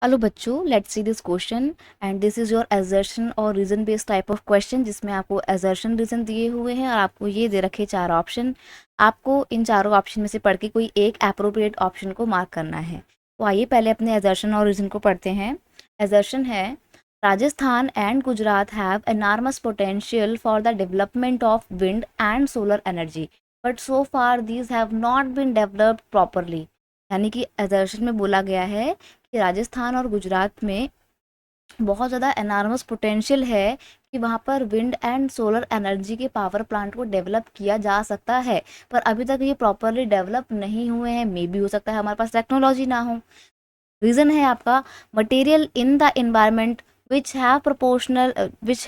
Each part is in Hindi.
हेलो बच्चों, let's see this question and this is your assertion और reason based type of question, जिसमें आपको असर्शन रीजन दिए हुए हैं और आपको ये दे रखे चार ऑप्शन। आपको इन चारों ऑप्शन में से पढ़ के कोई एक एप्रोप्रिएट ऑप्शन को मार्क करना है। तो आइए पहले अपने असर्शन और रीजन को पढ़ते हैं। असर्शन है, Rajasthan and Gujarat have enormous potential for the development of wind and solar energy, but so far these have not been developed properly. यानी कि असर्शन में बोला गया है कि राजस्थान और गुजरात में बहुत ज़्यादा एनॉर्मस पोटेंशियल है कि वहाँ पर विंड एंड सोलर एनर्जी के पावर प्लांट को डेवलप किया जा सकता है, पर अभी तक ये प्रॉपरली डेवलप नहीं हुए हैं। मे भी हो सकता है हमारे पास टेक्नोलॉजी ना हो। रीज़न है आपका, material in the environment which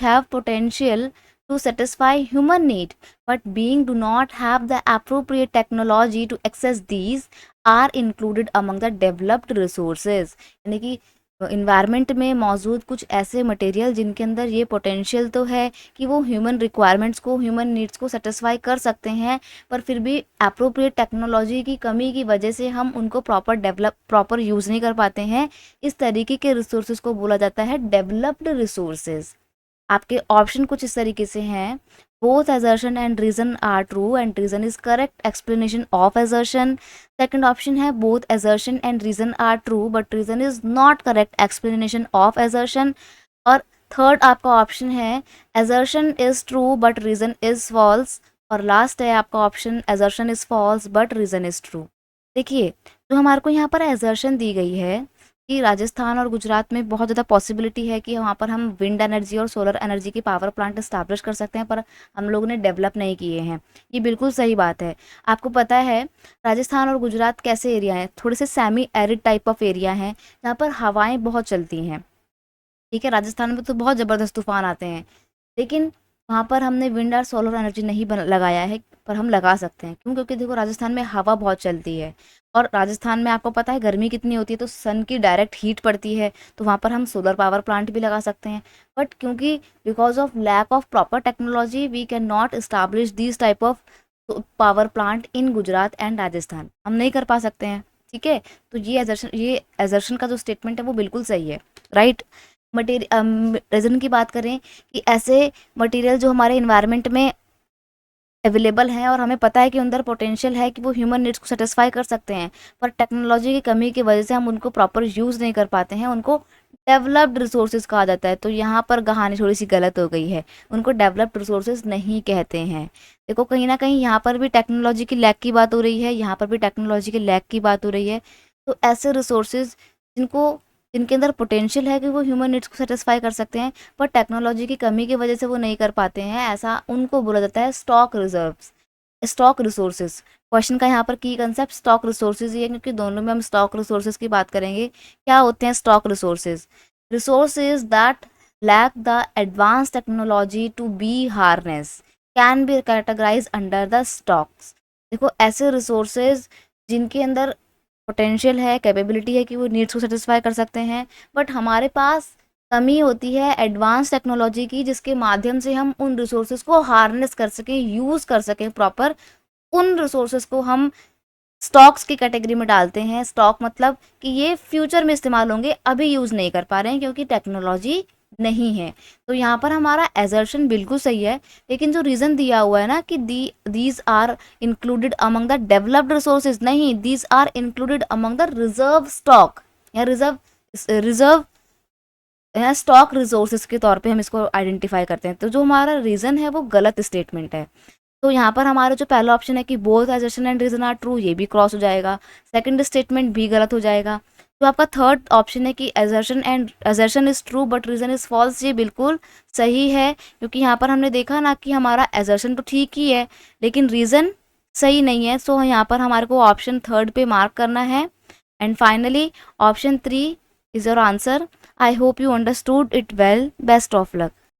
have potential to satisfy human need but being do not have the appropriate technology to access these are included among the developed resources। यानी कि इन्वायरमेंट में मौजूद कुछ ऐसे मटेरियल जिनके अंदर ये पोटेंशियल तो है कि वो ह्यूमन रिक्वायरमेंट्स को, ह्यूमन नीड्स को सेटिस्फाई कर सकते हैं, पर फिर भी अप्रोप्रिएट टेक्नोलॉजी की कमी की वजह से हम उनको प्रॉपर यूज़ नहीं कर पाते हैं। इस तरीके के रिसोर्सेज को बोला जाता है डेवलप्ड रिसोर्सेज। आपके ऑप्शन कुछ इस तरीके से हैं, both assertion and reason are true and reason is correct explanation of assertion। second option है, both assertion and reason are true but reason is not correct explanation of assertion। और थर्ड आपका ऑप्शन है, assertion is true but reason is false। और लास्ट है आपका option, assertion is false but reason is true। देखिए, जो हमारे को यहाँ पर assertion दी गई है कि राजस्थान और गुजरात में बहुत ज़्यादा पॉसिबिलिटी है कि वहाँ पर हम विंड एनर्जी और सोलर एनर्जी के पावर प्लांट इस्टेब्लिश कर सकते हैं, पर हम लोगों ने डेवलप नहीं किए हैं। ये बिल्कुल सही बात है। आपको पता है राजस्थान और गुजरात कैसे एरिया हैं, थोड़े से semi arid type of area हैं जहाँ पर हवाएं बहुत चलती हैं। ठीक है, राजस्थान में तो बहुत ज़बरदस्त तूफान आते हैं, लेकिन वहाँ पर हमने विंड और सोलर एनर्जी नहीं लगाया है, पर हम लगा सकते हैं। क्यों? क्योंकि देखो राजस्थान में हवा बहुत चलती है और राजस्थान में आपको पता है गर्मी कितनी होती है, तो सन की डायरेक्ट हीट पड़ती है, तो वहाँ पर हम सोलर पावर प्लांट भी लगा सकते हैं। बट क्योंकि because of lack of proper technology we can not establish this type of power plant in Gujarat and Rajasthan. हम नहीं कर पा सकते हैं। ठीक है, तो ये एजर्शन का जो स्टेटमेंट है वो बिल्कुल सही है, राइट। रीजन की बात करें कि ऐसे मटेरियल जो हमारे इन्वायरमेंट में अवेलेबल हैं और हमें पता है कि अंदर पोटेंशियल है कि वो ह्यूमन नीड्स को सेटिस्फाई कर सकते हैं, पर टेक्नोलॉजी की कमी की वजह से हम उनको प्रॉपर यूज़ नहीं कर पाते हैं। उनको डेवलप्ड रिसोर्सेज कहा जाता है, तो यहाँ पर कहानी थोड़ी सी गलत हो गई है। उनको डेवलप्ड रिसोर्सेज नहीं कहते हैं। देखो कहीं ना कहीं यहाँ पर भी टेक्नोलॉजी की लैक की बात हो रही है, यहाँ पर भी टेक्नोलॉजी की लैक की बात हो रही है। तो ऐसे रिसोर्सेज जिनके अंदर पोटेंशियल है कि वो ह्यूमन नीड्स को सेटिस्फाई कर सकते हैं, पर टेक्नोलॉजी की कमी की वजह से वो नहीं कर पाते हैं, ऐसा उनको बोला जाता है stock reserves, stock resources. Question का यहाँ पर की कंसेप्ट स्टॉक रिसोर्सेज ही है, क्योंकि दोनों में हम स्टॉक रिसोर्सेज की बात करेंगे। क्या होते हैं stock resources? Resources that lack the advance technology to be harness can be categorise under the stocks. देखो ऐसे रिसोर्सेज जिनके अंदर पोटेंशियल है, कैपेबिलिटी है कि वो नीड्स को सेटिस्फाई कर सकते हैं, बट हमारे पास कमी होती है एडवांस टेक्नोलॉजी की, जिसके माध्यम से हम उन रिसोर्सेज को हार्नेस कर सकें, यूज़ कर सकें प्रॉपर। उन रिसोर्सेज को हम स्टॉक्स की कैटेगरी में डालते हैं। स्टॉक मतलब कि ये फ्यूचर में इस्तेमाल होंगे, अभी यूज़ नहीं कर पा रहे हैं क्योंकि टेक्नोलॉजी नहीं है। तो यहाँ पर हमारा एजर्शन बिल्कुल सही है, लेकिन जो रीज़न दिया हुआ है ना कि these are included among the developed resources, नहीं, these are included among the reserve stock या रिजर्व या स्टॉक रिसोर्सेज के तौर पे हम इसको आइडेंटिफाई करते हैं। तो जो हमारा रीज़न है वो गलत स्टेटमेंट है। तो यहाँ पर हमारा जो पहला ऑप्शन है कि both assertion and reason are true, ये भी क्रॉस हो जाएगा। सेकंड स्टेटमेंट भी गलत हो जाएगा। तो आपका थर्ड ऑप्शन है कि assertion is true but reason is false, ये बिल्कुल सही है, क्योंकि यहाँ पर हमने देखा ना कि हमारा एजर्शन तो ठीक ही है लेकिन रीजन सही नहीं है। सो यहाँ पर हमारे को ऑप्शन थर्ड पे मार्क करना है। And finally option 3 is your answer. I hope you understood it well. Best of luck.